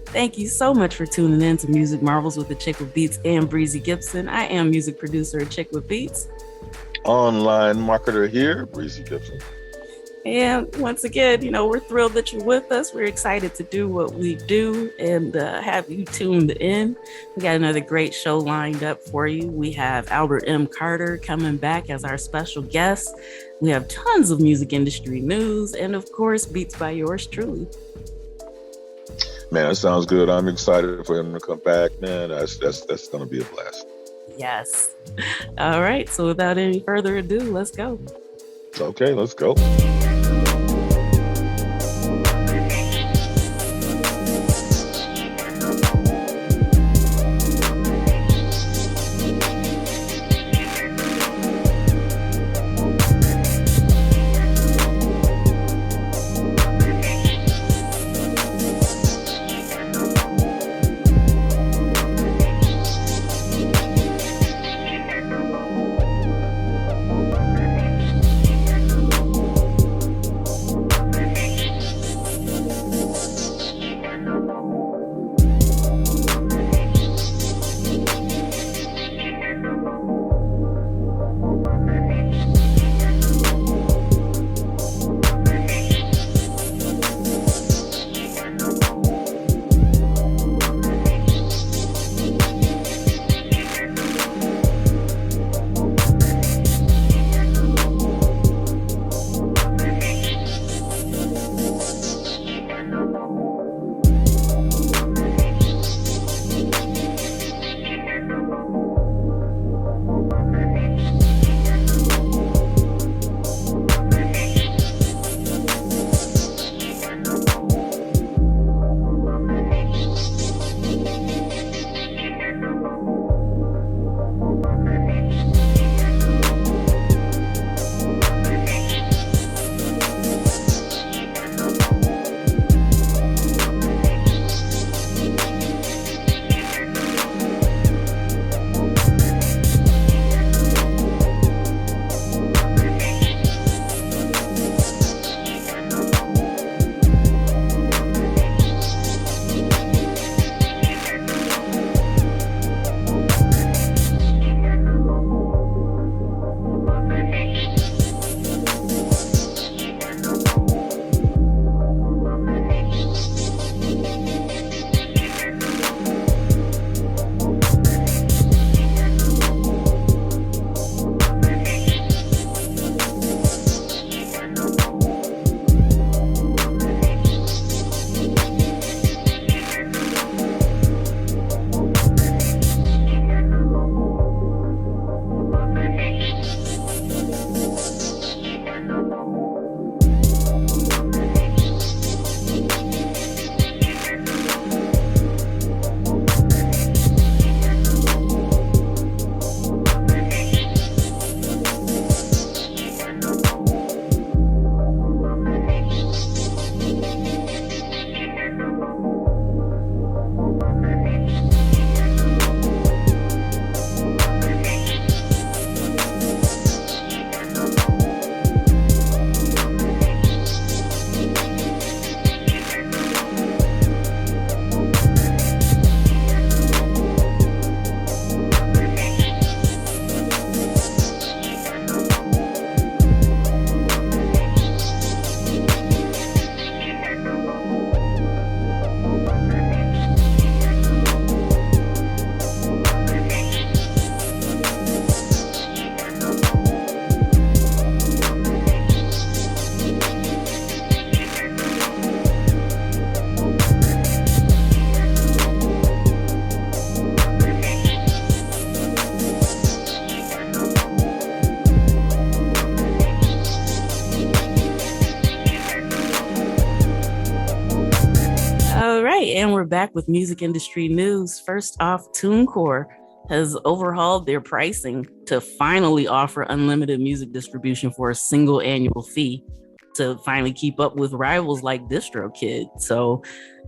Thank you so much for tuning in to Music Marvels with Achickwitbeatz and Breezy Gipson. I am music producer Achickwitbeatz. Online marketer here, Breezy Gipson. And once again, we're thrilled that you're with us. We're excited to do what we do and have you tuned in. We got another great show lined up for you. We have Albert M. Carter coming back as our special guest. We have tons of music industry news and, of course, beats by yours truly. Man, that sounds good. I'm excited for him to come back, man. That's going to be a blast. Yes. All right. So without any further ado, let's go. Okay, let's go. And we're back with music industry news. First off, TuneCore has overhauled their pricing to finally offer unlimited music distribution for a single annual fee to finally keep up with rivals like DistroKid. So,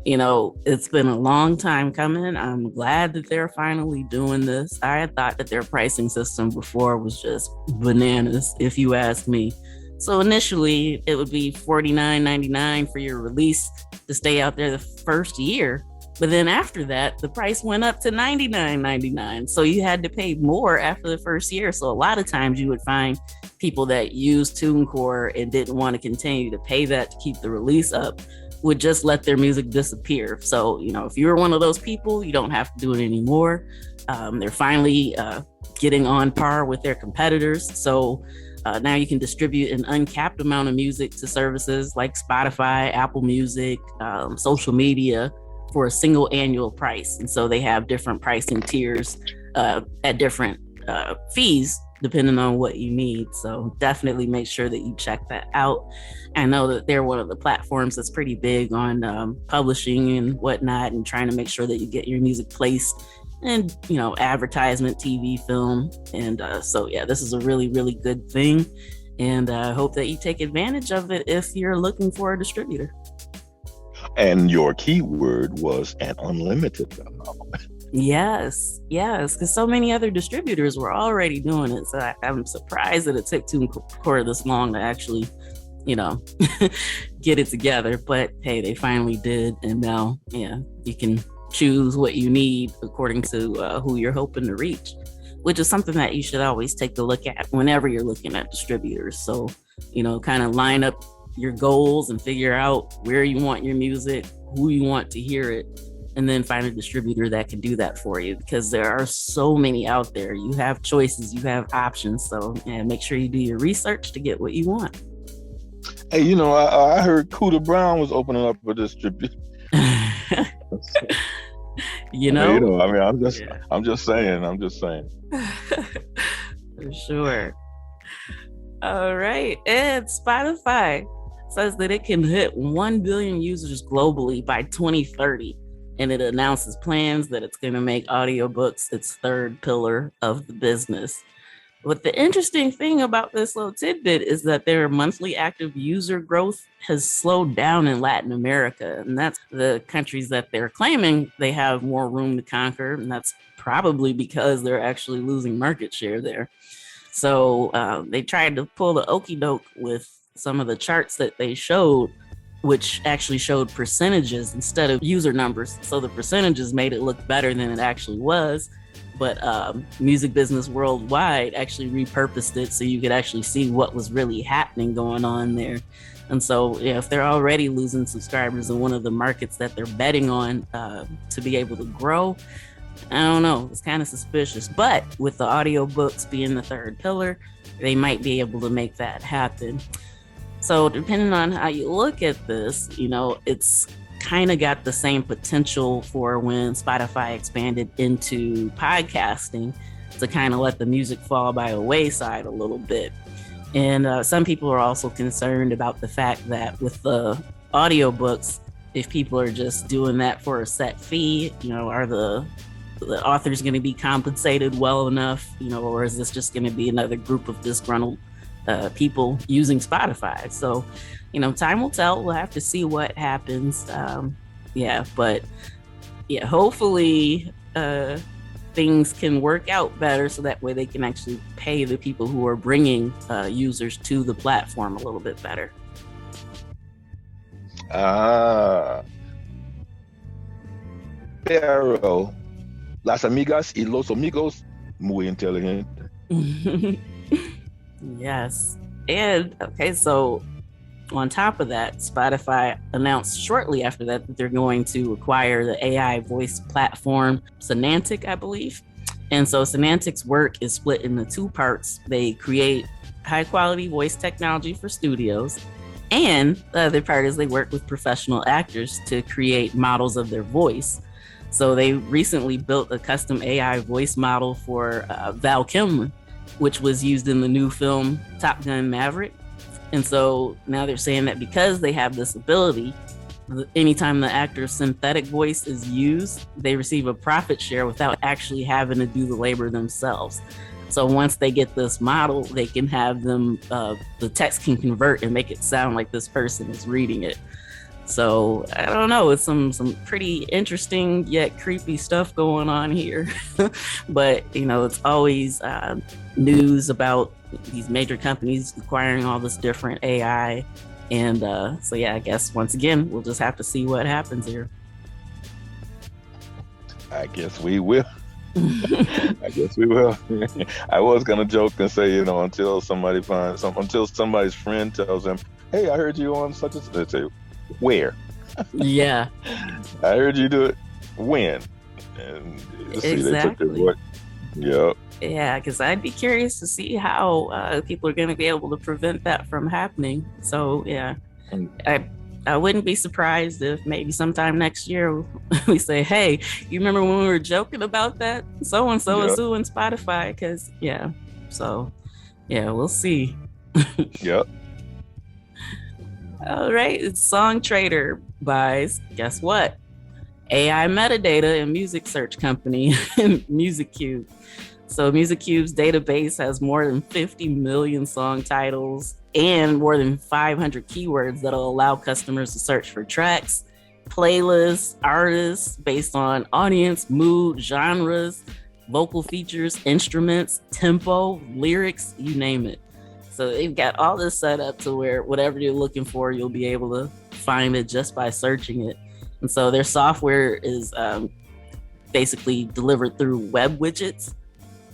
it's been a long time coming. I'm glad that they're finally doing this. I had thought that their pricing system before was just bananas, if you ask me. So initially, it would be $49.99 for your release to stay out there the first year. But then after that, the price went up to $99.99. So you had to pay more after the first year. So a lot of times you would find people that used TuneCore and didn't want to continue to pay that to keep the release up would just let their music disappear. So, if you're one of those people, you don't have to do it anymore. They're finally getting on par with their competitors. So now you can distribute an uncapped amount of music to services like Spotify, Apple Music, social media for a single annual price. And so they have different pricing tiers at different fees depending on what you need. So definitely make sure that you check that out. I know that they're one of the platforms that's pretty big on publishing and whatnot, and trying to make sure that you get your music placed and, advertisement, TV, film. And so, yeah, this is a really, really good thing. And I hope that you take advantage of it if you're looking for a distributor. And your keyword was an unlimited amount. Yes, because so many other distributors were already doing it. So I'm surprised that it took TuneCore this long to actually, get it together. But hey, they finally did. And now, you can choose what you need according to who you're hoping to reach, which is something that you should always take a look at whenever you're looking at distributors. So, kind of line up your goals and figure out where you want your music, who you want to hear it, and then find a distributor that can do that for you, because there are so many out there. You have choices, you have options. So make sure you do your research to get what you want. Hey, I heard Cooter Brown was opening up a distributor. I'm just saying. For sure. All right. And Spotify says that it can hit 1 billion users globally by 2030. And it announces plans that it's going to make audiobooks its third pillar of the business. But the interesting thing about this little tidbit is that their monthly active user growth has slowed down in Latin America. And that's the countries that they're claiming they have more room to conquer. And that's probably because they're actually losing market share there. So they tried to pull the okie doke with some of the charts that they showed, which actually showed percentages instead of user numbers. So the percentages made it look better than it actually was. But Music Business Worldwide actually repurposed it so you could actually see what was really happening going on there. And so if they're already losing subscribers in one of the markets that they're betting on to be able to grow, I don't know, it's kind of suspicious. But with the audiobooks being the third pillar, they might be able to make that happen. So depending on how you look at this, it's kind of got the same potential for when Spotify expanded into podcasting to kind of let the music fall by the wayside a little bit. And some people are also concerned about the fact that with the audiobooks, if people are just doing that for a set fee, are the authors going to be compensated well enough, or is this just going to be another group of disgruntled people using Spotify? So, time will tell. We'll have to see what happens. Hopefully things can work out better so that way they can actually pay the people who are bringing users to the platform a little bit better. Pero las amigas y los amigos muy inteligente. Yes. And okay, so on top of that, Spotify announced shortly after that they're going to acquire the AI voice platform Sonantic, I believe. And so Sonantic's work is split into two parts. They create high quality voice technology for studios, and the other part is they work with professional actors to create models of their voice. So they recently built a custom AI voice model for Val Kilmer, which was used in the new film Top Gun Maverick. And so now they're saying that because they have this ability, anytime the actor's synthetic voice is used, they receive a profit share without actually having to do the labor themselves. So once they get this model, they can have them, the text can convert and make it sound like this person is reading it. So I don't know. It's some pretty interesting yet creepy stuff going on here. But it's always news about these major companies acquiring all this different AI. And so yeah, I guess once again we'll just have to see what happens here. I guess we will. I guess we will. I was gonna joke and say, until somebody finds until somebody's friend tells them, "Hey, I heard you on such and such." They say, "Where?" Yeah. I heard you do it. When? And exactly. They took their voice. Yep. Yeah, because I'd be curious to see how people are going to be able to prevent that from happening. So yeah, I wouldn't be surprised if maybe sometime next year we say, "Hey, you remember when we were joking about that? So and so is suing Spotify." Because so we'll see. Yep. All right, it's Song Trader buys, guess what? AI metadata and music search company, MusicCube. So MusicCube's database has more than 50 million song titles and more than 500 keywords that'll allow customers to search for tracks, playlists, artists based on audience, mood, genres, vocal features, instruments, tempo, lyrics, you name it. So they've got all this set up to where whatever you're looking for, you'll be able to find it just by searching it. And so their software is basically delivered through web widgets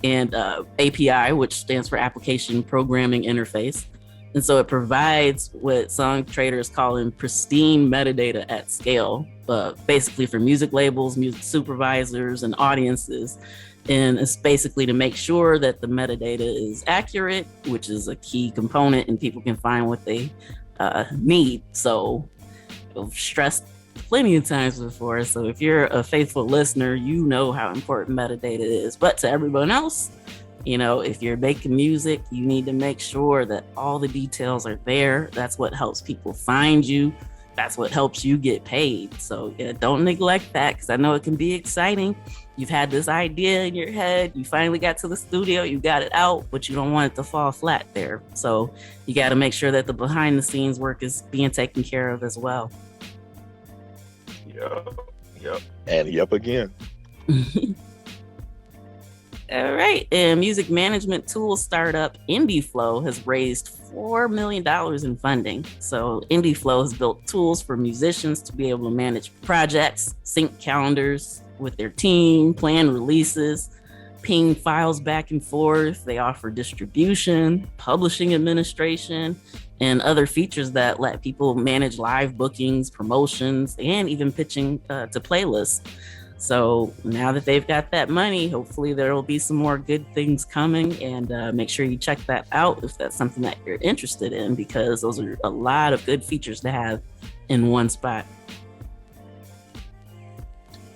and API, which stands for Application Programming Interface. And so it provides what song traders call in pristine metadata at scale, basically for music labels, music supervisors, and audiences. And it's basically to make sure that the metadata is accurate, which is a key component, and people can find what they need. So I've stressed plenty of times before. So if you're a faithful listener, you know how important metadata is. But to everyone else, if you're making music, you need to make sure that all the details are there. That's what helps people find you. That's what helps you get paid. So don't neglect that, because I know it can be exciting. You've had this idea in your head. You finally got to the studio. You got it out, but you don't want it to fall flat there. So you got to make sure that the behind the scenes work is being taken care of as well. Yep. And yep again. All right. And music management tool startup IndieFlow has raised $4 million in funding. So IndieFlow has built tools for musicians to be able to manage projects, sync calendars with their team, plan releases, ping files back and forth. They offer distribution, publishing administration, and other features that let people manage live bookings, promotions, and even pitching to playlists. So now that they've got that money, hopefully there will be some more good things coming, and make sure you check that out if that's something that you're interested in, because those are a lot of good features to have in one spot.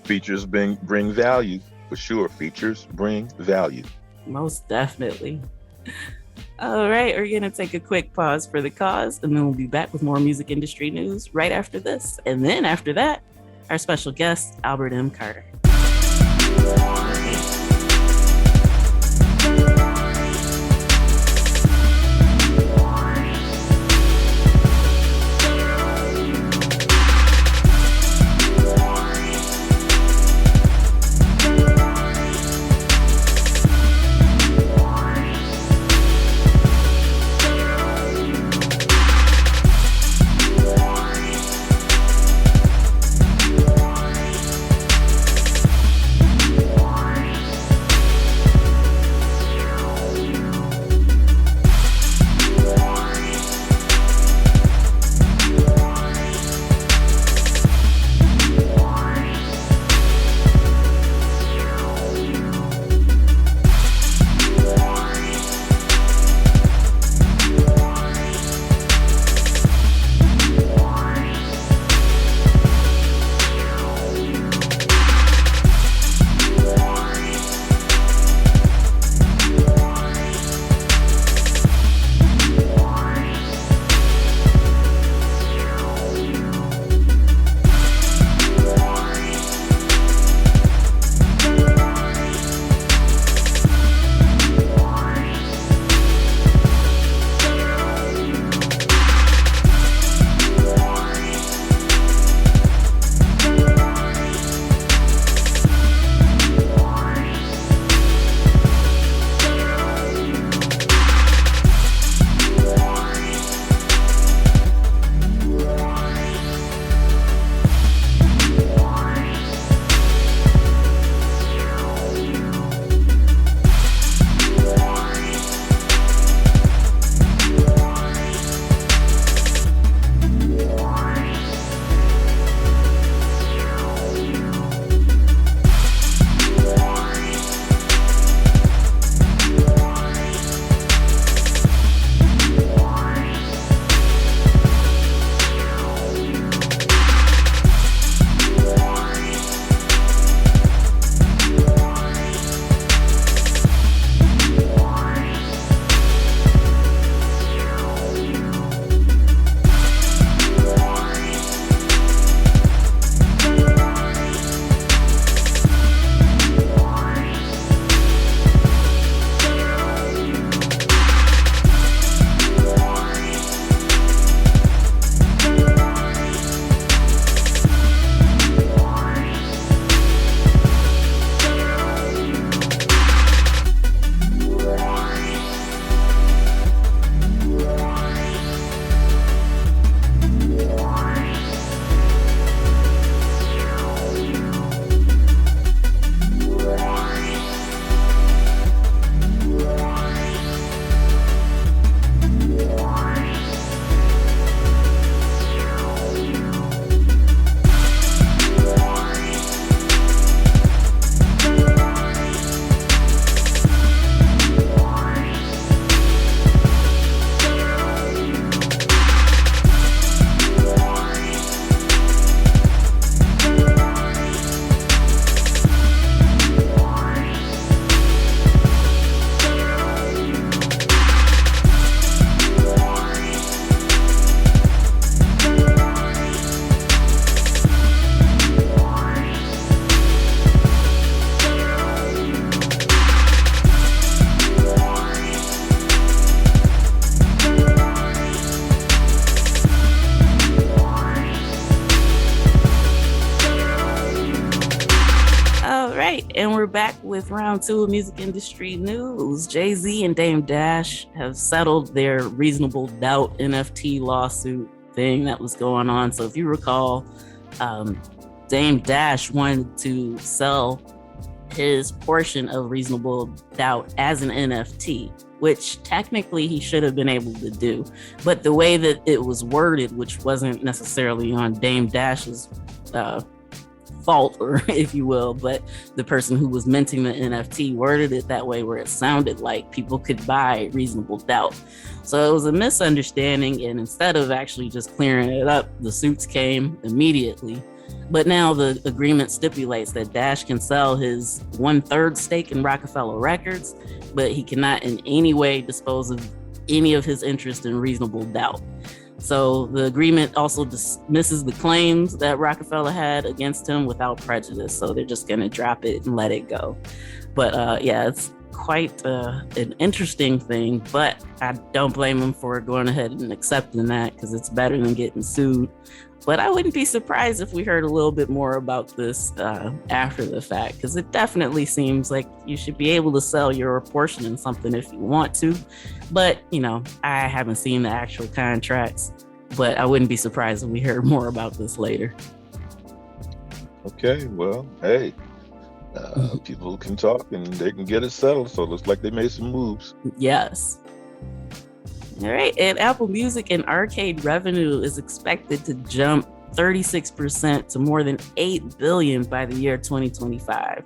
Features bring value, for sure. Features bring value. Most definitely. All right, we're going to take a quick pause for the cause, and then we'll be back with more music industry news right after this. And then after that, our special guest, Albert M. Carter. right, and we're back with round two of music industry news. Jay-Z and Dame Dash have settled their Reasonable Doubt NFT lawsuit thing that was going on. So if you recall, Dame Dash wanted to sell his portion of Reasonable Doubt as an NFT, which technically he should have been able to do. But the way that it was worded, which wasn't necessarily on Dame Dash's fault, or if you will, but the person who was minting the NFT worded it that way where it sounded like people could buy Reasonable Doubt. So it was a misunderstanding, and instead of actually just clearing it up, the suits came immediately. But now the agreement stipulates that Dash can sell his 1/3 stake in Rockefeller Records, but he cannot in any way dispose of any of his interest in Reasonable Doubt. So the agreement also dismisses the claims that Rockefeller had against him without prejudice. So they're just going to drop it and let it go. But yeah, it's quite an interesting thing, but I don't blame him for going ahead and accepting that, because it's better than getting sued. But I wouldn't be surprised if we heard a little bit more about this after the fact, because it definitely seems like you should be able to sell your portion in something if you want to. But, you know, I haven't seen the actual contracts, but I wouldn't be surprised if we heard more about this later. Okay, well, hey, people can talk and they can get it settled. So it looks like they made some moves. Yes. All right, and Apple Music and arcade revenue is expected to jump 36% to more than $8 billion by the year 2025.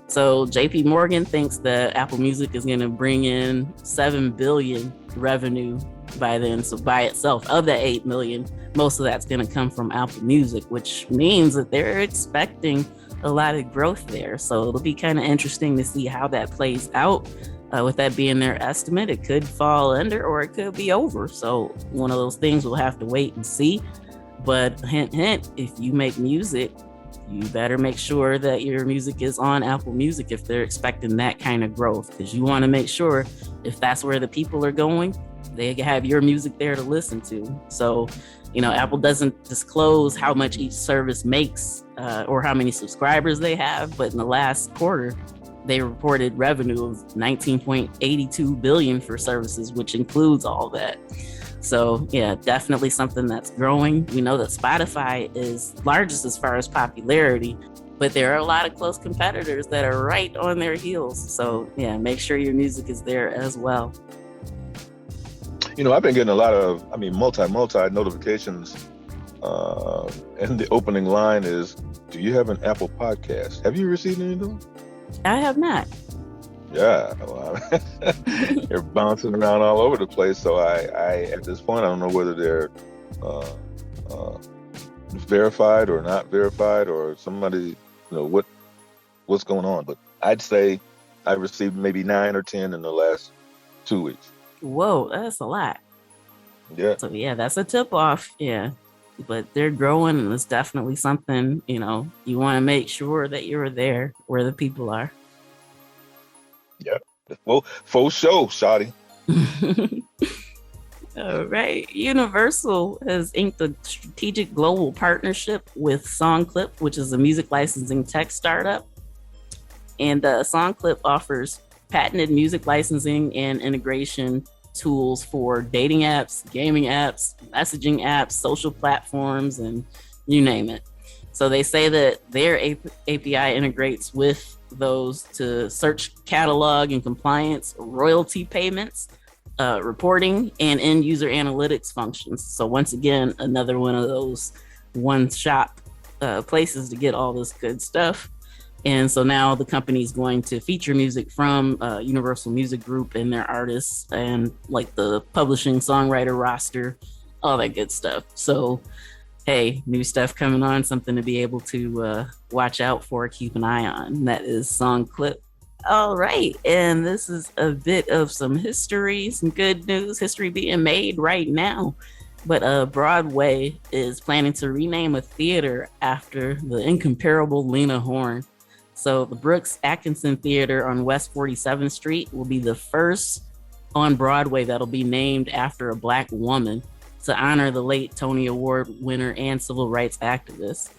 So JP Morgan thinks that Apple Music is going to bring in $7 billion revenue by then. So by itself, of the $8 million, most of that's going to come from Apple Music, which means that they're expecting a lot of growth there. So it'll be kind of interesting to see how that plays out. With that being their estimate, it could fall under or it could be over. So one of those things we'll have to wait and see. But hint, hint, if you make music, you better make sure that your music is on Apple Music if they're expecting that kind of growth, because you want to make sure if that's where the people are going, they have your music there to listen to. So, you know, Apple doesn't disclose how much each service makes or how many subscribers they have, but in the last quarter, they reported revenue of $19.82 billion for services, which includes all that. So yeah, definitely something that's growing. We know that Spotify is largest as far as popularity, but there are a lot of close competitors that are right on their heels. So yeah, make sure your music is there as well. You know, I've been getting a lot of, multi notifications. And the opening line is, "Do you have an Apple podcast?" Have you received any of them? I have not. Yeah, well, they're bouncing around all over the place. So I at this point, I don't know whether they're verified or not verified, or somebody, what's going on. But I'd say I received maybe 9 or 10 in the last 2 weeks. Whoa, that's a lot. Yeah. So yeah, that's a tip off. Yeah. But they're growing, and it's definitely something, you want to make sure that you're there where the people are. Yeah. Well, full show, shawty. All right. Universal has inked a strategic global partnership with SongClip, which is a music licensing tech startup. And SongClip offers patented music licensing and integration tools for dating apps, gaming apps, messaging apps, social platforms, and you name it. So they say that their API integrates with those to search catalog and compliance, royalty payments, reporting, and end user analytics functions. So once again, another one of those one-shop places to get all this good stuff. And so now the company is going to feature music from Universal Music Group and their artists, and like the publishing songwriter roster, all that good stuff. So, hey, new stuff coming on, something to be able to watch out for, keep an eye on. And that is SongClip. All right. And this is a bit of some history, some good news, history being made right now. But Broadway is planning to rename a theater after the incomparable Lena Horne. So the Brooks Atkinson Theater on West 47th Street will be the first on Broadway that'll be named after a Black woman to honor the late Tony Award winner and civil rights activist.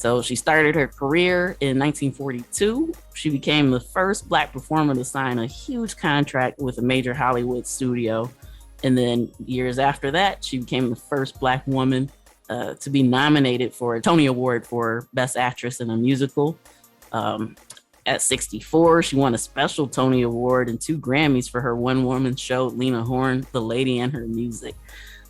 So she started her career in 1942. She became the first Black performer to sign a huge contract with a major Hollywood studio. And then years after that, she became the first Black woman to be nominated for a Tony Award for Best Actress in a Musical. At 64, she won a special Tony Award and 2 Grammys for her one-woman show, Lena Horne, The Lady and Her Music.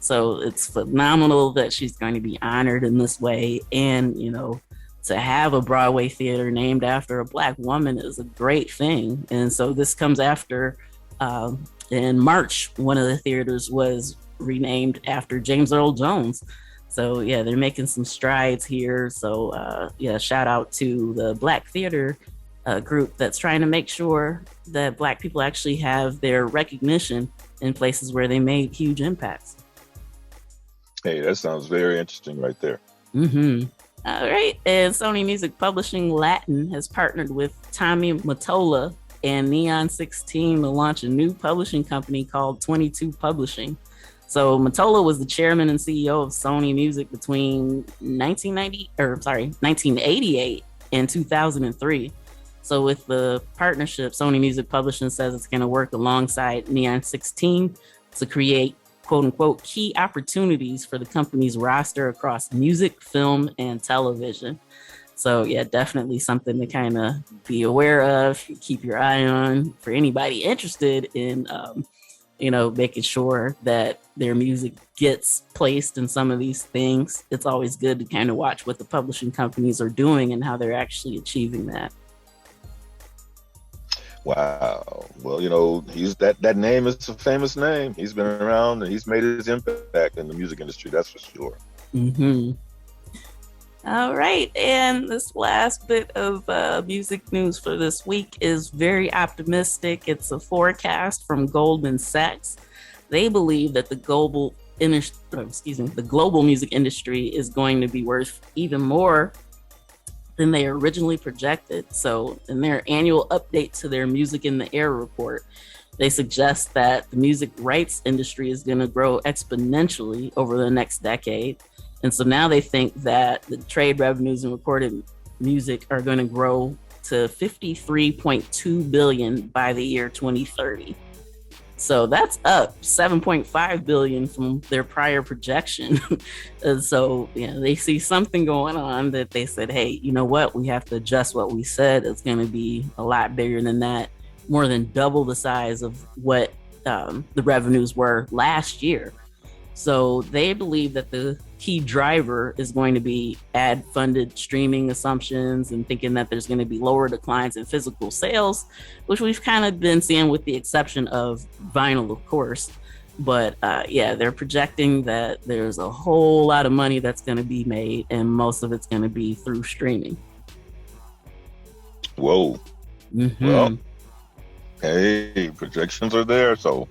So it's phenomenal that she's going to be honored in this way. And, you know, to have a Broadway theater named after a Black woman is a great thing. And so this comes after, in March, one of the theaters was renamed after James Earl Jones. So, yeah, they're making some strides here. So, yeah, shout out to the Black Theater group that's trying to make sure that Black people actually have their recognition in places where they made huge impacts. Hey, that sounds very interesting right there. Mm-hmm. All right. And Sony Music Publishing Latin has partnered with Tommy Mottola and Neon 16 to launch a new publishing company called 22 Publishing. So Mottola was the chairman and CEO of Sony Music between 1988 and 2003. So with the partnership, Sony Music Publishing says it's going to work alongside Neon 16 to create quote unquote key opportunities for the company's roster across music, film, and television. So yeah, definitely something to kind of be aware of, keep your eye on for anybody interested in, making sure that their music gets placed in some of these things. It's always good to kind of watch what the publishing companies are doing and how they're actually achieving that. Wow. Well, you know, he's that name is a famous name. He's been around and he's made his impact in the music industry. That's for sure. Mm-hmm. All right. And this last bit of music news for this week is very optimistic. It's a forecast from Goldman Sachs. They believe that the global music industry is going to be worth even more than they originally projected. So in their annual update to their Music in the Air report, they suggest that the music rights industry is going to grow exponentially over the next decade. And so now they think that the trade revenues and recorded music are going to grow to $53.2 billion by the year 2030. So that's up $7.5 billion from their prior projection. And so, they see something going on that they said, hey, you know what? We have to adjust what we said. It's going to be a lot bigger than that, more than double the size of what the revenues were last year. So they believe that the key driver is going to be ad-funded streaming assumptions and thinking that there's going to be lower declines in physical sales, which we've kind of been seeing with the exception of vinyl, of course. But they're projecting that there's a whole lot of money that's going to be made, and most of it's going to be through streaming. Whoa. Mm-hmm. Well, hey, projections are there. So,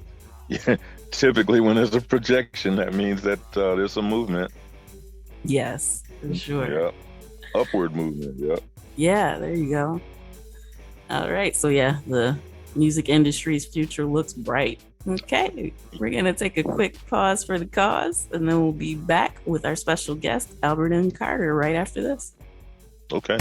yeah. Typically, when there's a projection, that means that there's some movement. Yes, for sure. Yeah, upward movement. Yeah. Yeah, there you go. All right, so the music industry's future looks bright. Okay, we're gonna take a quick pause for the cause, and then we'll be back with our special guest, Albert M. Carter, right after this. Okay.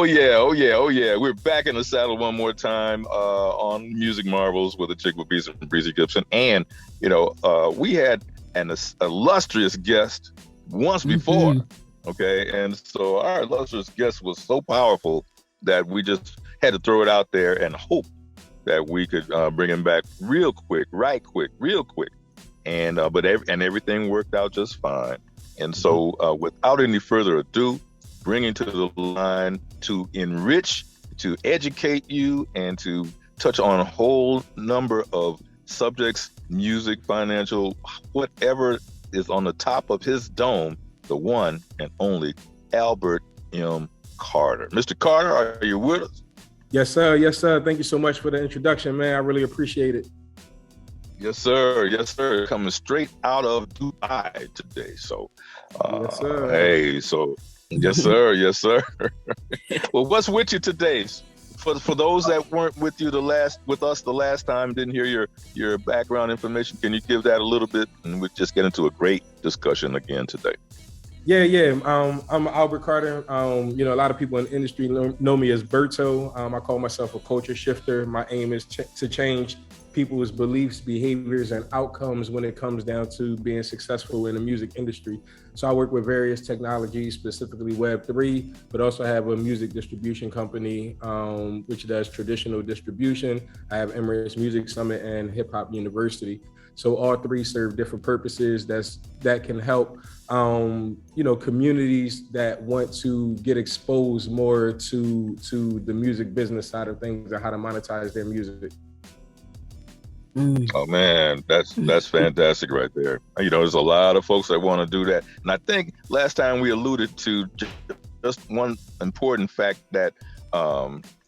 Oh yeah. We're back in the saddle one more time on Music Marvels with Achickwitbeatz and Breezy Gipson. And, we had an illustrious guest once before. Okay. And so our illustrious guest was so powerful that we just had to throw it out there and hope that we could bring him back real quick. And everything worked out just fine. And so without any further ado, bringing to the line to enrich, to educate you, and to touch on a whole number of subjects, music, financial, whatever is on the top of his dome, the one and only Albert M. Carter. Mr. Carter, are you with us? Yes, sir. Yes, sir. Thank you so much for the introduction, man. I really appreciate it. Yes, sir. Yes, sir. Coming straight out of Dubai today. So, yes, sir. Hey, so... Yes, sir. Yes, sir. Well, what's with you today? For those that weren't with us the last time, didn't hear your background information, can you give that a little bit, and we'll just get into a great discussion again today? Yeah. I'm Albert Carter. A lot of people in the industry know me as Berto. I call myself a culture shifter. My aim is to change people's beliefs, behaviors, and outcomes when it comes down to being successful in the music industry. So I work with various technologies, specifically Web3, but also have a music distribution company, which does traditional distribution. I have Emirates Music Summit and Hip Hop University. So all three serve different purposes that can help, communities that want to get exposed more to the music business side of things and how to monetize their music. Oh man, that's fantastic right there. There's a lot of folks that want to do that, and I think last time we alluded to just one important fact that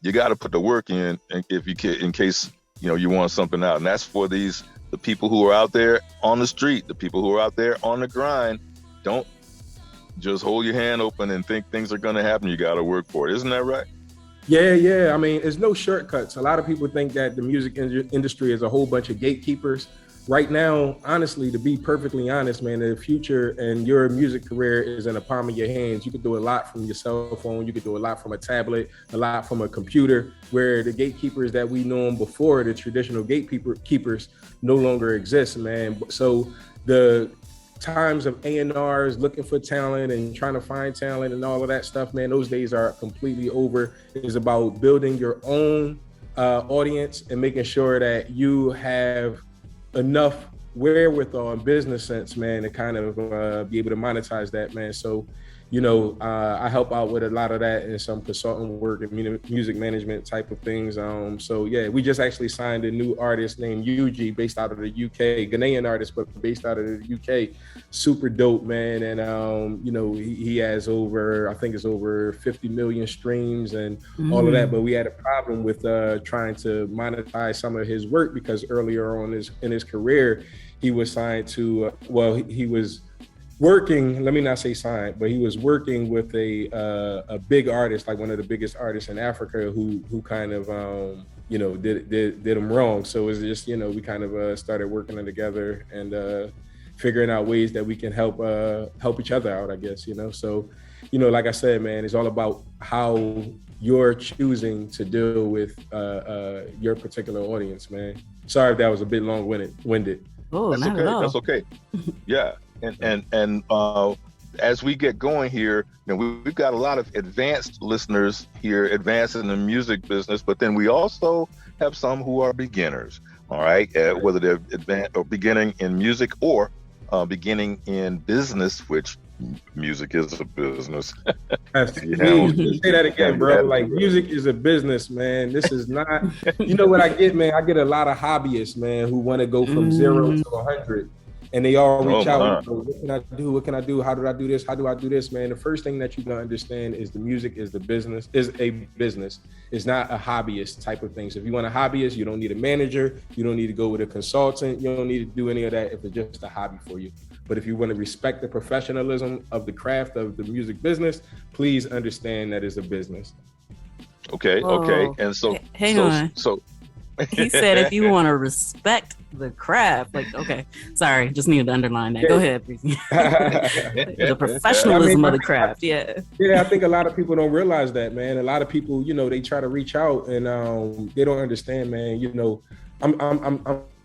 you got to put the work in if you can, in case you want something out, and that's for the people who are out there on the street, the people who are out there on the grind. Don't just hold your hand open and think things are going to happen. You got to work for it. Isn't that right? Yeah. I mean, there's no shortcuts. A lot of people think that the music industry is a whole bunch of gatekeepers. Right now, honestly, to be perfectly honest, man, the future and your music career is in the palm of your hands. You can do a lot from your cell phone. You can do a lot from a tablet, a lot from a computer, where the gatekeepers that we knew before, the traditional gatekeepers, no longer exist, man. So the times of A&Rs looking for talent and trying to find talent and all of that stuff, man, those days are completely over. It's about building your own audience and making sure that you have enough wherewithal and business sense, man, to kind of be able to monetize that, man. So, I help out with a lot of that and some consultant work and music management type of things. So yeah, we just actually signed a new artist named Yuji, based out of the UK, Ghanaian artist, but based out of the UK. Super dope, man. And, he has over 50 million streams and all of that. But we had a problem with trying to monetize some of his work because earlier on in his career, he was signed to, he was working, let me not say signed, but he was working with a big artist, like one of the biggest artists in Africa who kind of, did him wrong. So it was just, we kind of started working together and figuring out ways that we can help each other out, I guess, So, like I said, man, it's all about how you're choosing to deal with your particular audience, man. Sorry if that was a bit long-winded. Oh, that's not okay. At all. That's okay. Yeah. And as we get going here, we've got a lot of advanced listeners here, advanced in the music business, but then we also have some who are beginners. All right, whether they're advanced or beginning in music or beginning in business, which music is a business. Say that again, bro. Like, music is a business, man. This is not. You know what I get, man? I get a lot of hobbyists, man, who want to go from 0 to 100. And they all reach out. What can I do? What can I do? How do I do this? How do I do this, man? The first thing that you gotta understand is the music is a business. It's not a hobbyist type of thing. So if you want a hobbyist, you don't need a manager. You don't need to go with a consultant. You don't need to do any of that if it's just a hobby for you. But if you want to respect the professionalism of the craft of the music business, please understand that it's a business. Okay. And so, hang on. So He said, if you want to respect the craft, like, okay, sorry, just needed to underline that. Go ahead, Breezy. The professionalism of the craft. Yeah. Yeah, I think a lot of people don't realize that, man. A lot of people, they try to reach out and they don't understand, man.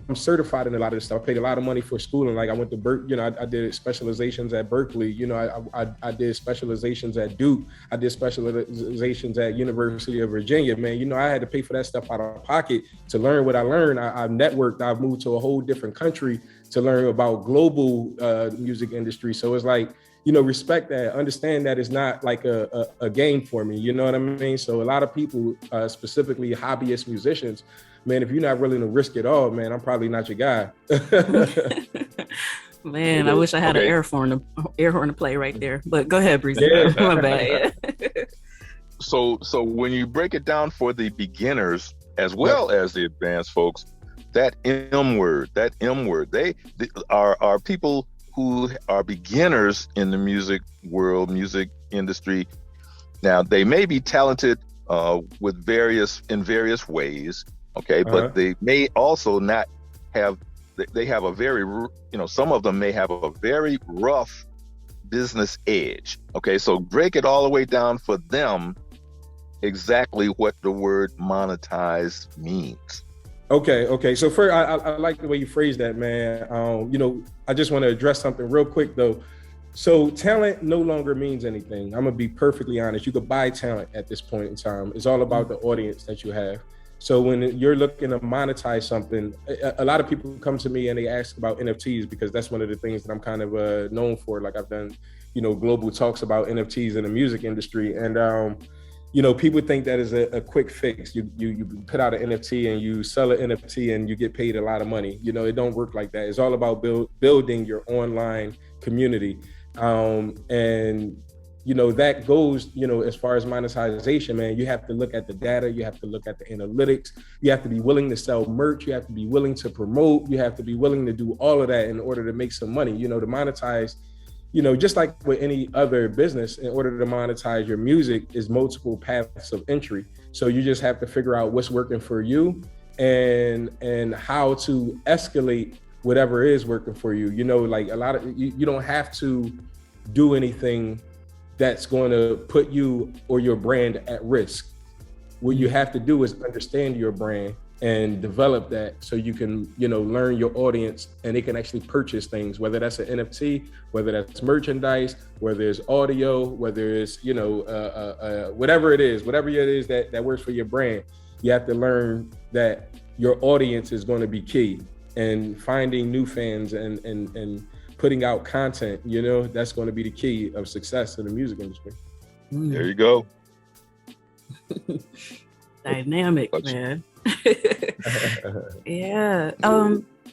I'm certified in a lot of this stuff. I paid a lot of money for schooling. Like I went to Berkeley, I did specializations at Berkeley. I did specializations at Duke. I did specializations at University of Virginia, man. I had to pay for that stuff out of pocket to learn what I learned. I've networked. I've moved to a whole different country to learn about global music industry. So it's like, respect that, understand that it's not like a game for me. You know what I mean? So a lot of people, specifically hobbyist musicians, man, if you're not willing to risk it all, man, I'm probably not your guy. Man, I wish I had an air horn to play right there. But go ahead, Breezy. Yeah. My bad. So when you break it down for the beginners as well as the advanced folks, that M word, they are people who are beginners in the music world, music industry. Now, they may be talented in various ways. Okay, but they may also not have, they have a very, some of them may have a very rough business edge. Okay, so break it all the way down for them exactly what the word monetize means. Okay. So first, I like the way you phrased that, man. I just want to address something real quick though. So talent no longer means anything. I'm gonna be perfectly honest. You could buy talent at this point in time. It's all about the audience that you have. So when you're looking to monetize something, a lot of people come to me and they ask about NFTs because that's one of the things that I'm kind of known for. Like I've done, global talks about NFTs in the music industry. And, people think that is a quick fix. You put out an NFT and you sell an NFT and you get paid a lot of money. It don't work like that. It's all about building your online community. That goes, as far as monetization, man, you have to look at the data, you have to look at the analytics, you have to be willing to sell merch, you have to be willing to promote, you have to be willing to do all of that in order to make some money, to monetize, just like with any other business, in order to monetize your music is multiple paths of entry. So you just have to figure out what's working for you and how to escalate whatever is working for you. Like a lot of, you don't have to do anything that's going to put you or your brand at risk. What you have to do is understand your brand and develop that so you can, learn your audience and they can actually purchase things, whether that's an NFT, whether that's merchandise, whether it's audio, whether it's, whatever it is that works for your brand. You have to learn that your audience is going to be key, and finding new fans and putting out content, that's going to be the key of success in the music industry. There you go. Dynamic, man. Yeah.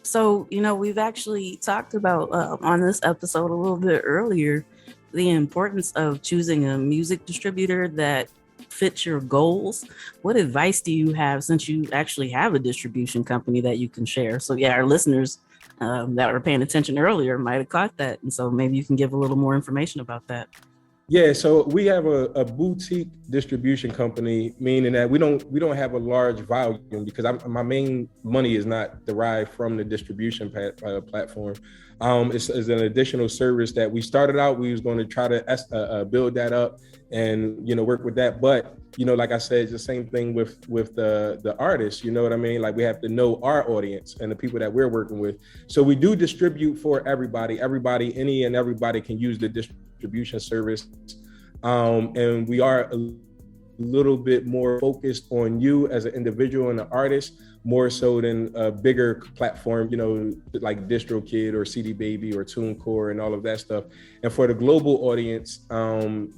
So, we've actually talked about on this episode a little bit earlier, the importance of choosing a music distributor that fits your goals. What advice do you have, since you actually have a distribution company that you can share? So yeah, our listeners that were paying attention earlier might have caught that. And so maybe you can give a little more information about that. Yeah, so we have a boutique distribution company, meaning that we don't have a large volume because my main money is not derived from the distribution platform. It's an additional service that we started out. We was going to try to build that up and work with that. But like I said, it's the same thing with the artists. You know what I mean? Like we have to know our audience and the people that we're working with. So we do distribute for everybody. Any and everybody can use the distribution service, and we are a little bit more focused on you as an individual and an artist, more so than a bigger platform, like DistroKid or CD Baby or TuneCore and all of that stuff. And for the global audience,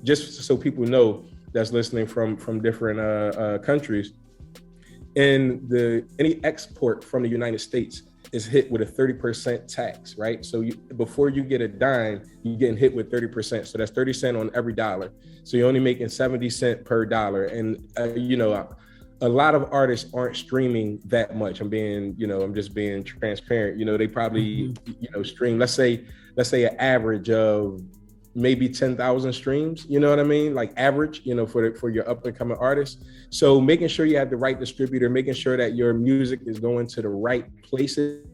just so people know that's listening from different countries, any export from the United States is hit with a 30% tax, right? So before you get a dime, you're getting hit with 30%. So that's 30 cents on every dollar. So you're only making 70 cents per dollar. And, a lot of artists aren't streaming that much. I'm just being transparent. They probably, stream, let's say an average of maybe 10,000 streams, you know what I mean? Like average, for your up and coming artists. So making sure you have the right distributor, making sure that your music is going to the right places.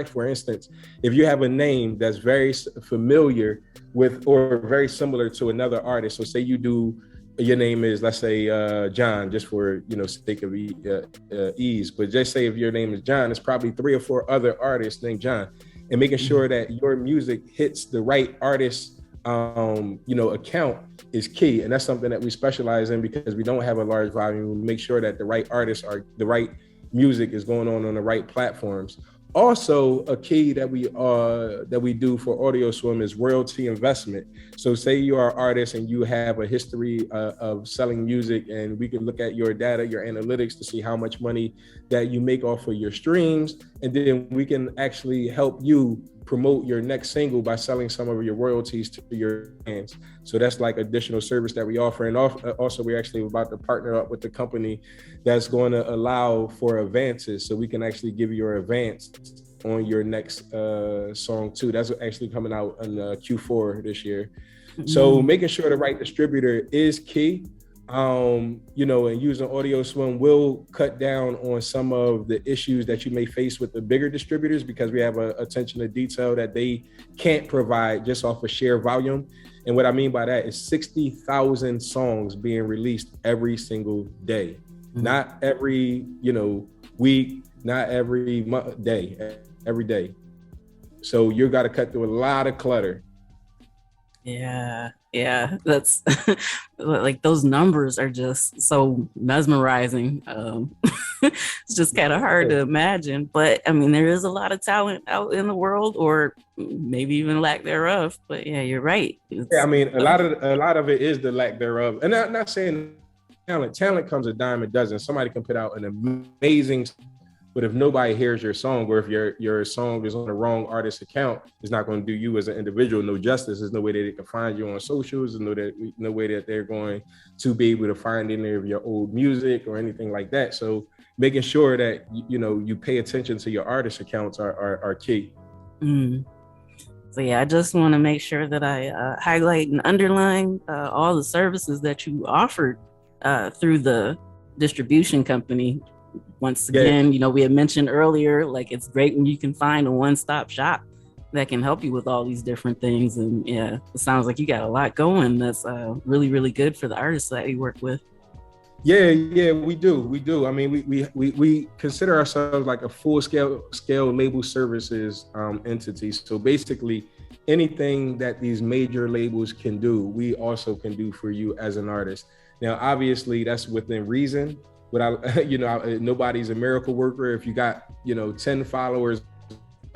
For instance, if you have a name that's very familiar with or very similar to another artist, so say your name is, let's say, John, just for sake of ease, but just say if your name is John, it's probably 3 or 4 other artists named John, and making sure that your music hits the right artist account is key. And that's something that we specialize in because we don't have a large volume. We make sure that the right artists the right music is going on the right platforms. Also, a key that we do for Audio Swim is royalty investment. So say you are an artist and you have a history of selling music, and we can look at your data, your analytics to see how much money that you make off of your streams. And then we can actually help you promote your next single by selling some of your royalties to your fans. So that's like additional service that we offer. And also we're actually about to partner up with the company that's going to allow for advances. So we can actually give you your advance on your next song too. That's actually coming out in Q4 this year. So making sure the right distributor is key. And using Audio Swim will cut down on some of the issues that you may face with the bigger distributors, because we have a attention to detail that they can't provide just off of sheer volume. And what I mean by that is 60,000 songs being released every single day, not every, week, not every month, day, every day. So you got to cut through a lot of clutter. Yeah, that's like those numbers are just so mesmerizing. It's just kind of hard to imagine, but I mean, there is a lot of talent out in the world, or maybe even lack thereof. But yeah, you're right. I mean, a lot of it is the lack thereof, and I'm not saying talent comes a dime a dozen. Somebody can put out an amazing, but if nobody hears your song, or if your song is on the wrong artist account, it's not going to do you as an individual no justice. There's no way that they can find you on socials. There's no way that they're going to be able to find any of your old music or anything like that. So making sure that you pay attention to your artist accounts are key. So yeah, I just want to make sure that I highlight and underline all the services that you offered through the distribution company. Once again, we had mentioned earlier, like, it's great when you can find a one-stop shop that can help you with all these different things. And yeah, it sounds like you got a lot going that's really, really good for the artists that you work with. Yeah, we do. I mean, we consider ourselves like a full scale label services entity. So basically, anything that these major labels can do, we also can do for you as an artist. Now, obviously, that's within reason. Without, nobody's a miracle worker. If you got, 10 followers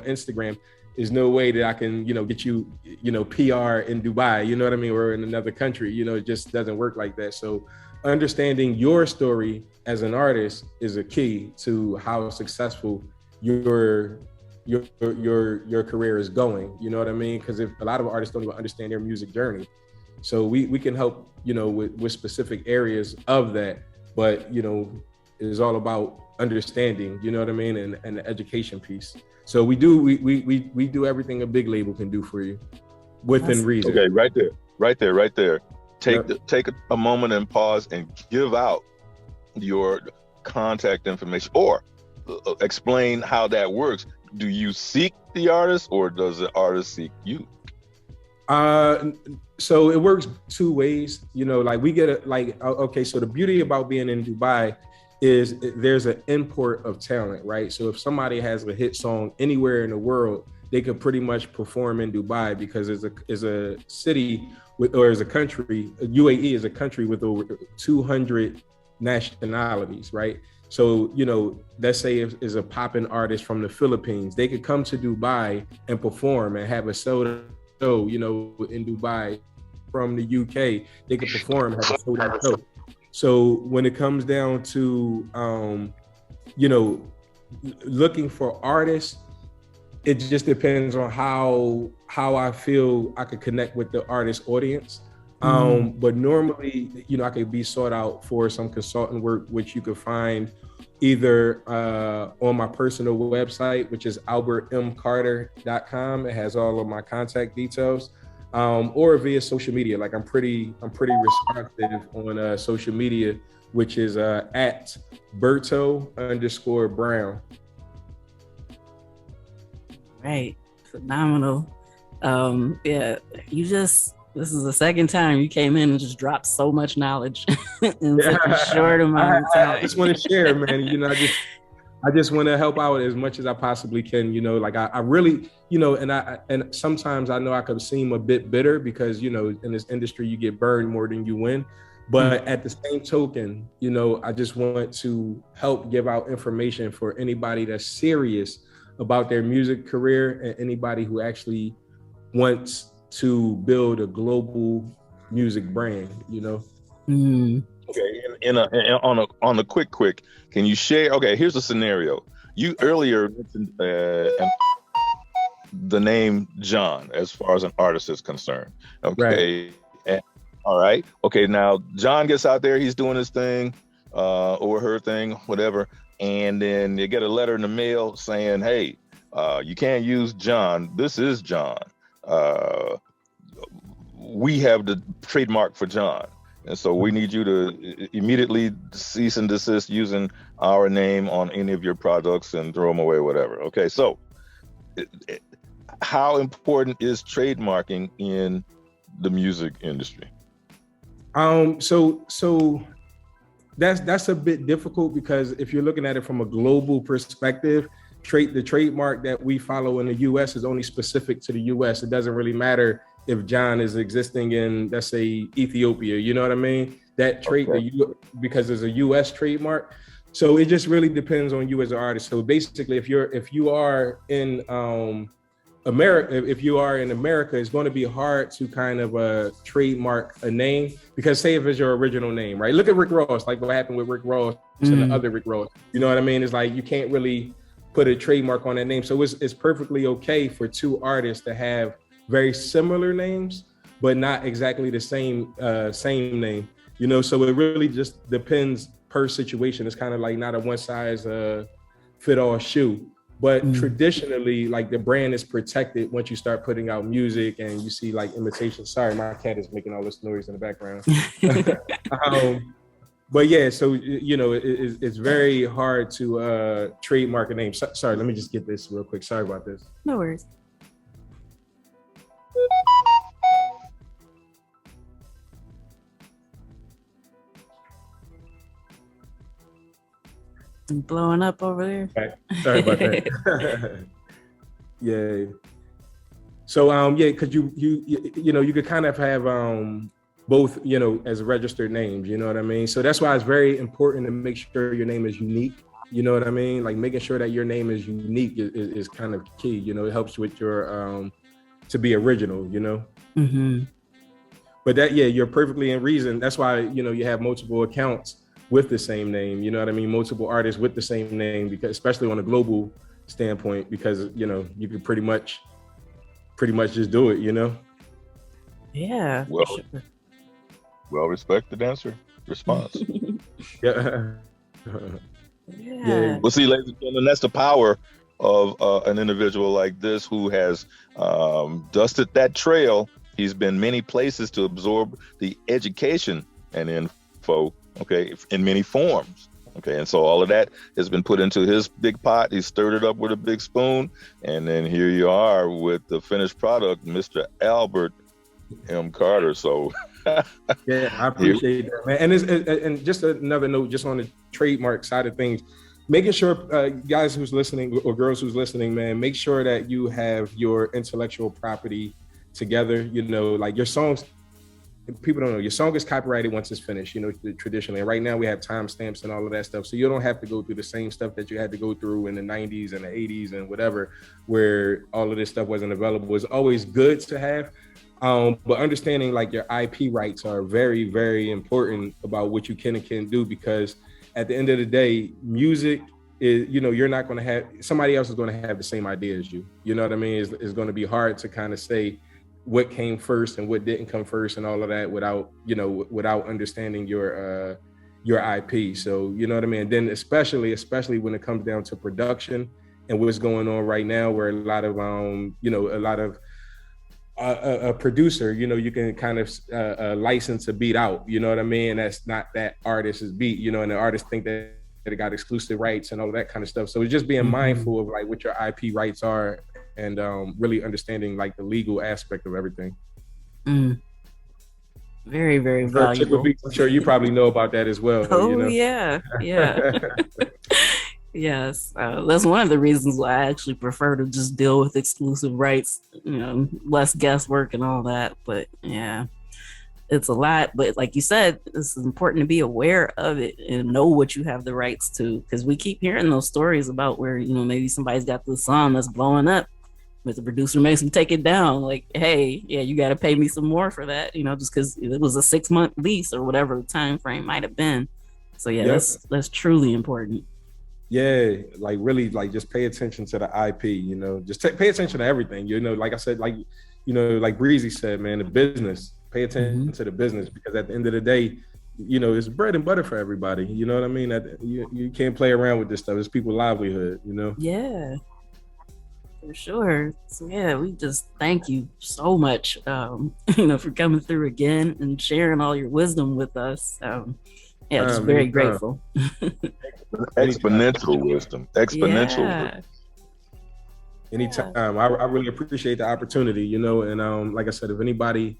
on Instagram, there's no way that I can, get you, PR in Dubai, you know what I mean? Or in another country, it just doesn't work like that. So understanding your story as an artist is a key to how successful your career is going. You know what I mean? Because if a lot of artists don't even understand their music journey. So we can help, with specific areas of that. But, it's all about understanding, you know what I mean? And the education piece. So we do everything a big label can do for you within reason. Okay, right there. Take a moment and pause and give out your contact information, or explain how that works. Do you seek the artist, or does the artist seek you? So it works 2 ways, like we get okay. So the beauty about being in Dubai is there's an import of talent, right? So if somebody has a hit song anywhere in the world, they could pretty much perform in Dubai, because it's a city or is a country. UAE is a country with over 200 nationalities, right? So, let's say if is a poppin' artist from the Philippines, they could come to Dubai and perform and have a show, in Dubai. From the UK, they could perform, have a sold out show. So when it comes down to, looking for artists, it just depends on how I feel I could connect with the artist audience. But normally, I could be sought out for some consultant work, which you could find either on my personal website, which is albertmcarter.com. It has all of my contact details. or via social media. Like I'm pretty responsive on social media, which is at Berto_Brown. Right. Phenomenal. Yeah, this is the second time you came in and just dropped so much knowledge in such a short amount of time. I just want to share, man. I just want to help out as much as I possibly can. Like I really, and sometimes I know I could seem a bit bitter because, in this industry you get burned more than you win. But at the same token, I just want to help give out information for anybody that's serious about their music career and anybody who actually wants to build a global music brand, Okay, on a quick, can you share? Okay, here's a scenario. You earlier mentioned the name John as far as an artist is concerned. Okay, right. All right. Okay, now John gets out there, he's doing his thing, or her thing, whatever, and then you get a letter in the mail saying, "Hey, you can't use John. This is John. We have the trademark for John. And so we need you to immediately cease and desist using our name on any of your products and throw them away, whatever." Okay, so how important is trademarking in the music industry? So that's a bit difficult because if you're looking at it from a global perspective, the trademark that we follow in the US is only specific to the US. It doesn't really matter if John is existing in, let's say, Ethiopia, you know what I mean? That trait, okay. Because there's a US trademark. So it just really depends on you as an artist. So basically, if you are in America, it's going to be hard to kind of trademark a name because say if it's your original name, right? Look at Rick Ross, like what happened with Rick Ross and the other Rick Ross. You know what I mean? It's like you can't really put a trademark on that name. So it's perfectly okay for two artists to have very similar names, but not exactly the same name. So it really just depends per situation. It's kind of like not a one size fit all shoe. But traditionally, like the brand is protected once you start putting out music and you see like imitations. Sorry, my cat is making all this noise in the background. But yeah, so, it's very hard to trademark a name. Sorry, let me just get this real quick. Sorry about this. No worries. I'm blowing up over there. Right. Sorry about that. Yeah. So because you could kind of have both, as registered names, you know what I mean? So that's why it's very important to make sure your name is unique. You know what I mean? Like making sure that your name is unique is kind of key. It helps with your to be original, Mm-hmm. But you're perfectly in reason. That's why, you have multiple accounts with the same name, you know what I mean? Multiple artists with the same name, because especially on a global standpoint, because, you can pretty much just do it, Yeah. Well respected response. Yeah. Yeah. Well, see, ladies and gentlemen, that's the power of an individual like this who has dusted that trail. He's been many places to absorb the education and info, okay, in many forms. Okay, and so all of that has been put into his big pot. He stirred it up with a big spoon, and then here you are with the finished product, Mr. Albert M. Carter. So yeah, I appreciate that, man. And just another note, just on the trademark side of things, making sure guys who's listening or girls who's listening, man, make sure that you have your intellectual property together. Like your songs, people don't know, your song is copyrighted once it's finished, traditionally. And right now we have timestamps and all of that stuff. So you don't have to go through the same stuff that you had to go through in the 90s and the 80s and whatever, where all of this stuff wasn't available. It's always good to have. But understanding like your IP rights are very, very important about what you can and can't do, because at the end of the day, music is, you're not going to have, somebody else is going to have the same idea as you. You know what I mean? It's going to be hard to kind of say what came first and what didn't come first and all of that without understanding your IP. So, you know what I mean? And then especially when it comes down to production and what's going on right now, where a lot of a producer, you know, you can kind of license a beat out, you know what I mean? That's not that artist's beat, you know, and the artists think that it got exclusive rights and all of that kind of stuff. So it's just being mindful of like what your IP rights are and really understanding like the legal aspect of everything. Very, very valuable. I'm sure you probably know about that as well. Oh, you know? yeah. Yes, that's one of the reasons why I actually prefer to just deal with exclusive rights, you know, less guesswork and all that. But yeah, it's a lot. But like you said, it's important to be aware of it and know what you have the rights to, because we keep hearing those stories about where, you know, maybe somebody's got this song that's blowing up, but the producer makes them take it down. Like, hey, yeah, you got to pay me some more for that, you know, just because it was a 6-month lease or whatever the time frame might have been. So yeah, that's truly important. Yeah, like really, like just pay attention to the IP, you know, just pay attention to everything, you know, like I said, like, you know, like Breezy said, man, the business, pay attention to the business, because at the end of the day, you know, it's bread and butter for everybody. You know what I mean? You can't play around with this stuff. It's people's livelihood, you know? Yeah, for sure. So yeah, we just thank you so much, you know, for coming through again and sharing all your wisdom with us. Yeah, just very grateful. Exponential wisdom. Wisdom. Anytime. I really appreciate the opportunity, you know, and like I said, if anybody,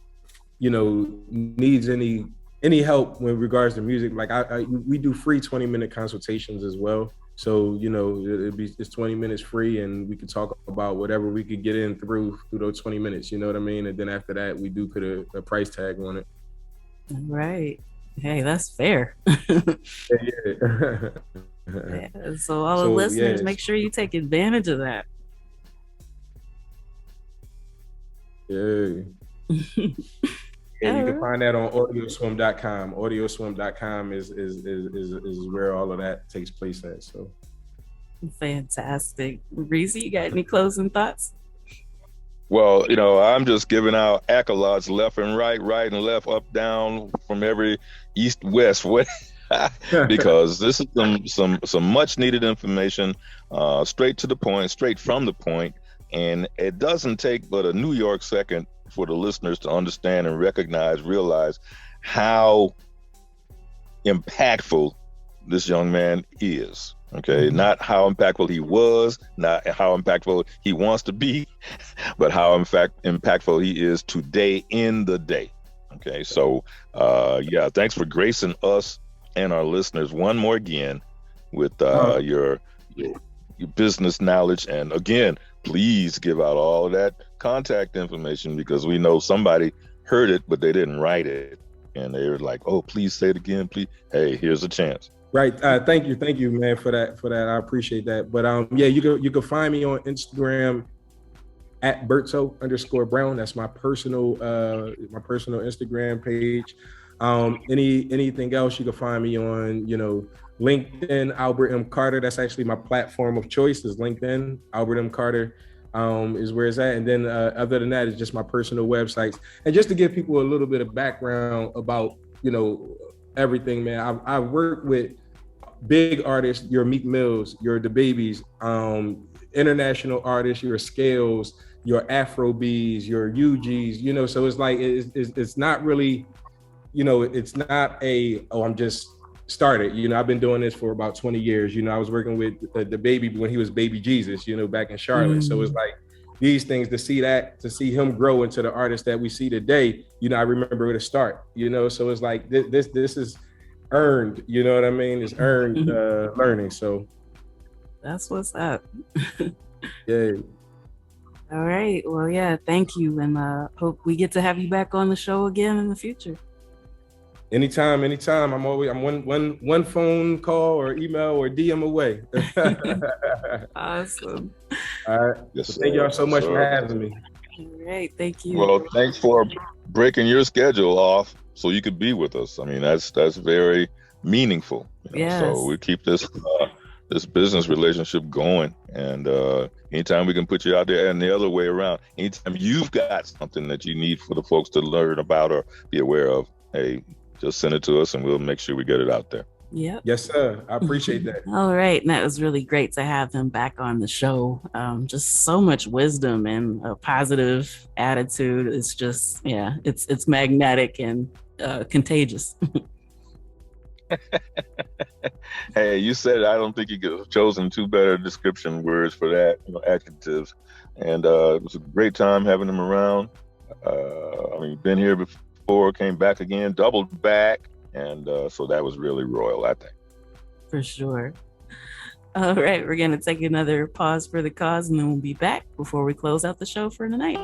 you know, needs any help with regards to music, like we do free 20-minute consultations as well. So, you know, it's 20 minutes free, and we could talk about whatever we could get in through those 20 minutes, you know what I mean? And then after that, we do put a price tag on it. Right. Hey, that's fair. Yeah. So all the listeners, make sure you take advantage of that. Yeah. Yeah, you can find that on audioswim.com. Audioswim.com is where all of that takes place at. So fantastic. Breezy, you got any closing thoughts? Well, you know, I'm just giving out accolades left and right and left, up, down, from every east, west, way, because this is some much needed information, straight to the point, straight from the point. And it doesn't take but a New York second for the listeners to understand and realize how impactful this young man is. Okay, not how impactful he was, not how impactful he wants to be, but how in fact impactful he is today in the day. Okay, so yeah, thanks for gracing us and our listeners one more again with your business knowledge. And again, please give out all of that contact information, because we know somebody heard it but they didn't write it, and they were like, "Oh, please say it again, please." Hey, here's a chance. Right. Thank you, man, for that. I appreciate that. But yeah, you can find me on Instagram at Berto_Brown. That's my personal Instagram page. Anything else, you can find me on, you know, LinkedIn, Albert M. Carter. That's actually my platform of choice, is LinkedIn. Albert M. Carter is where it's at. And then other than that, it's just my personal websites. And just to give people a little bit of background about, you know, everything, man. I've worked with big artists, your Meek Mills, your The Babies, international artists, your Scales, your Afro B's, your UGs, you know, so it's like, it's not really, you know, it's not I'm just started, you know, I've been doing this for about 20 years. You know, I was working with the Baby when he was Baby Jesus, you know, back in Charlotte. So it's like these things, to see him grow into the artist that we see today, you know, I remember at a start, you know, so it's like this is earned, you know what I mean? It's earned learning. So that's what's up. Yeah. All right. Well, yeah, thank you. And hope we get to have you back on the show again in the future. Anytime. I'm one phone call or email or DM away. Awesome. All right. Yes, so thank y'all so much for having me. All right. Thank you. Well, thanks for breaking your schedule off so you could be with us. I mean, that's very meaningful. You know? Yes. So we keep this business relationship going, and anytime we can put you out there, and the other way around, anytime you've got something that you need for the folks to learn about or be aware of, hey, just send it to us and we'll make sure we get it out there. Yep. Yes, sir. I appreciate that. All right. And that was really great to have him back on the show. Just so much wisdom and a positive attitude. It's just, yeah, it's magnetic and contagious. Hey, you said it. I don't think you could have chosen two better description words for that, adjectives. And it was a great time having him around. I mean, been here before, came back again, doubled back. And so that was really royal, I think. For sure. All right, we're going to take another pause for the cause, and then we'll be back before we close out the show for tonight.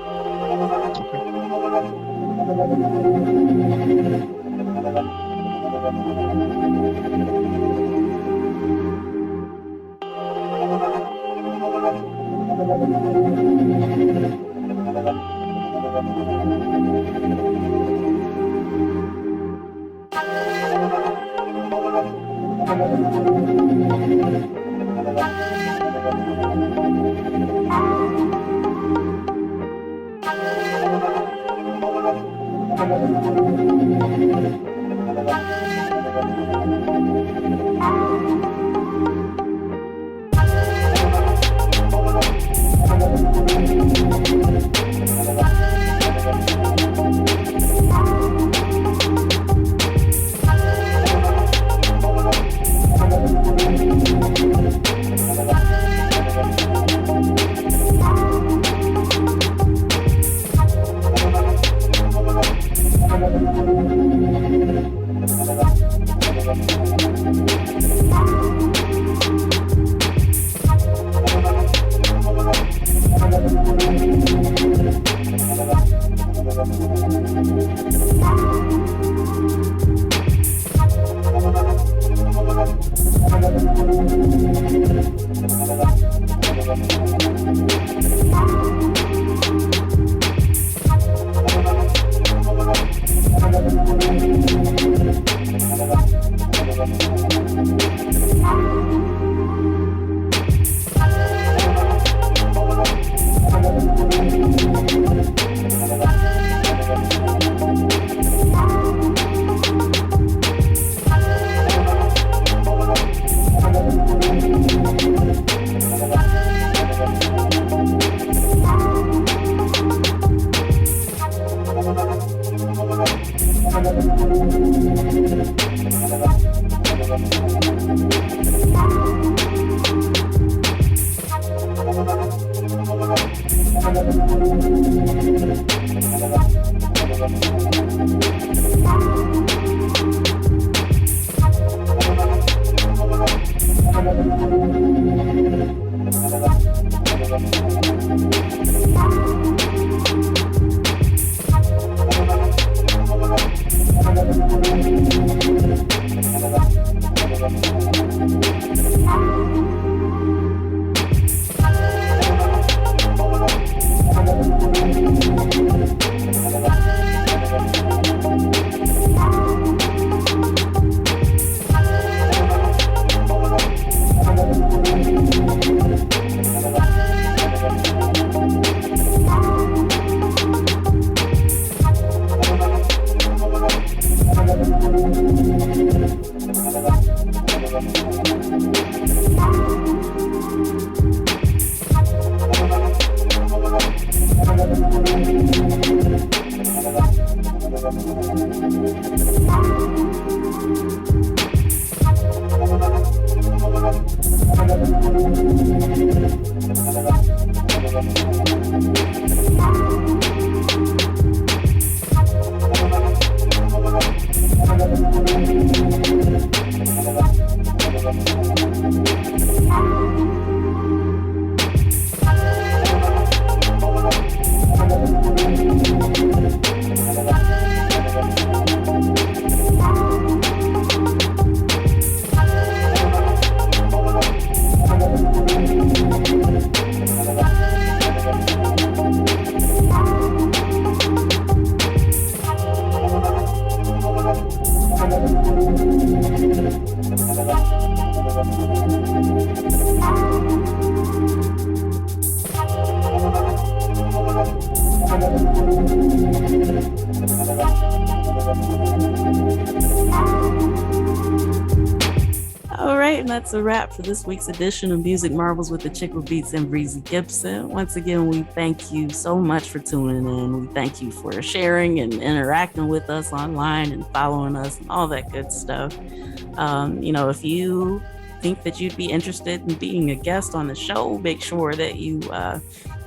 right, and that's a wrap for this week's edition of Music Marvels with Achickwitbeatz and Breezy Gipson. Once again, we thank you so much for tuning in. We thank you for sharing and interacting with us online and following us and all that good stuff. If you think that you'd be interested in being a guest on the show, make sure that you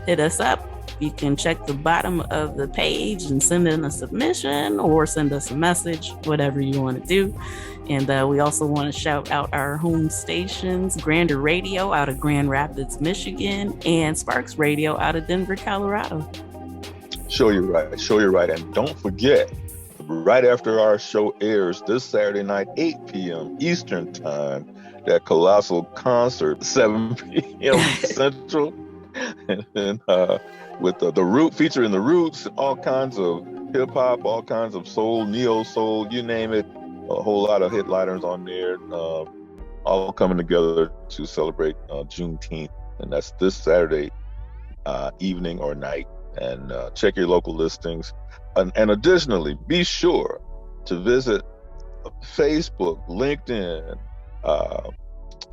hit us up. You can check the bottom of the page and send in a submission or send us a message, whatever you want to do. And we also want to shout out our home stations, Grander Radio out of Grand Rapids, Michigan, and Sparks Radio out of Denver, Colorado. Show you right. And don't forget, right after our show airs this Saturday night, 8 p.m. Eastern Time, that colossal concert, 7 p.m. Central, and with the Root, featuring the Roots, all kinds of hip hop, all kinds of soul, neo soul, you name it, a whole lot of headliners on there, all coming together to celebrate Juneteenth, and that's this Saturday evening or night. And check your local listings, and additionally, be sure to visit Facebook, LinkedIn,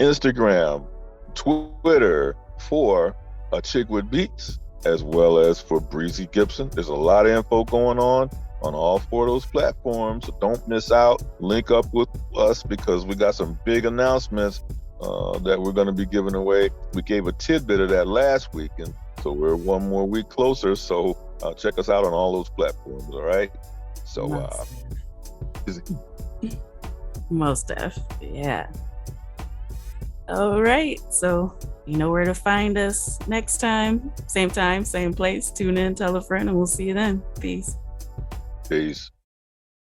Instagram, Twitter for Achickwitbeatz, as well as for Breezy Gipson. There's a lot of info going on all 4 of those platforms. So don't miss out. Link up with us because we got some big announcements that we're going to be giving away. We gave a tidbit of that last week, and so we're one more week closer. So check us out on all those platforms. All right. So most def, yeah. All right, so you know where to find us next time, same place. Tune in, tell a friend, and we'll see you then. Peace.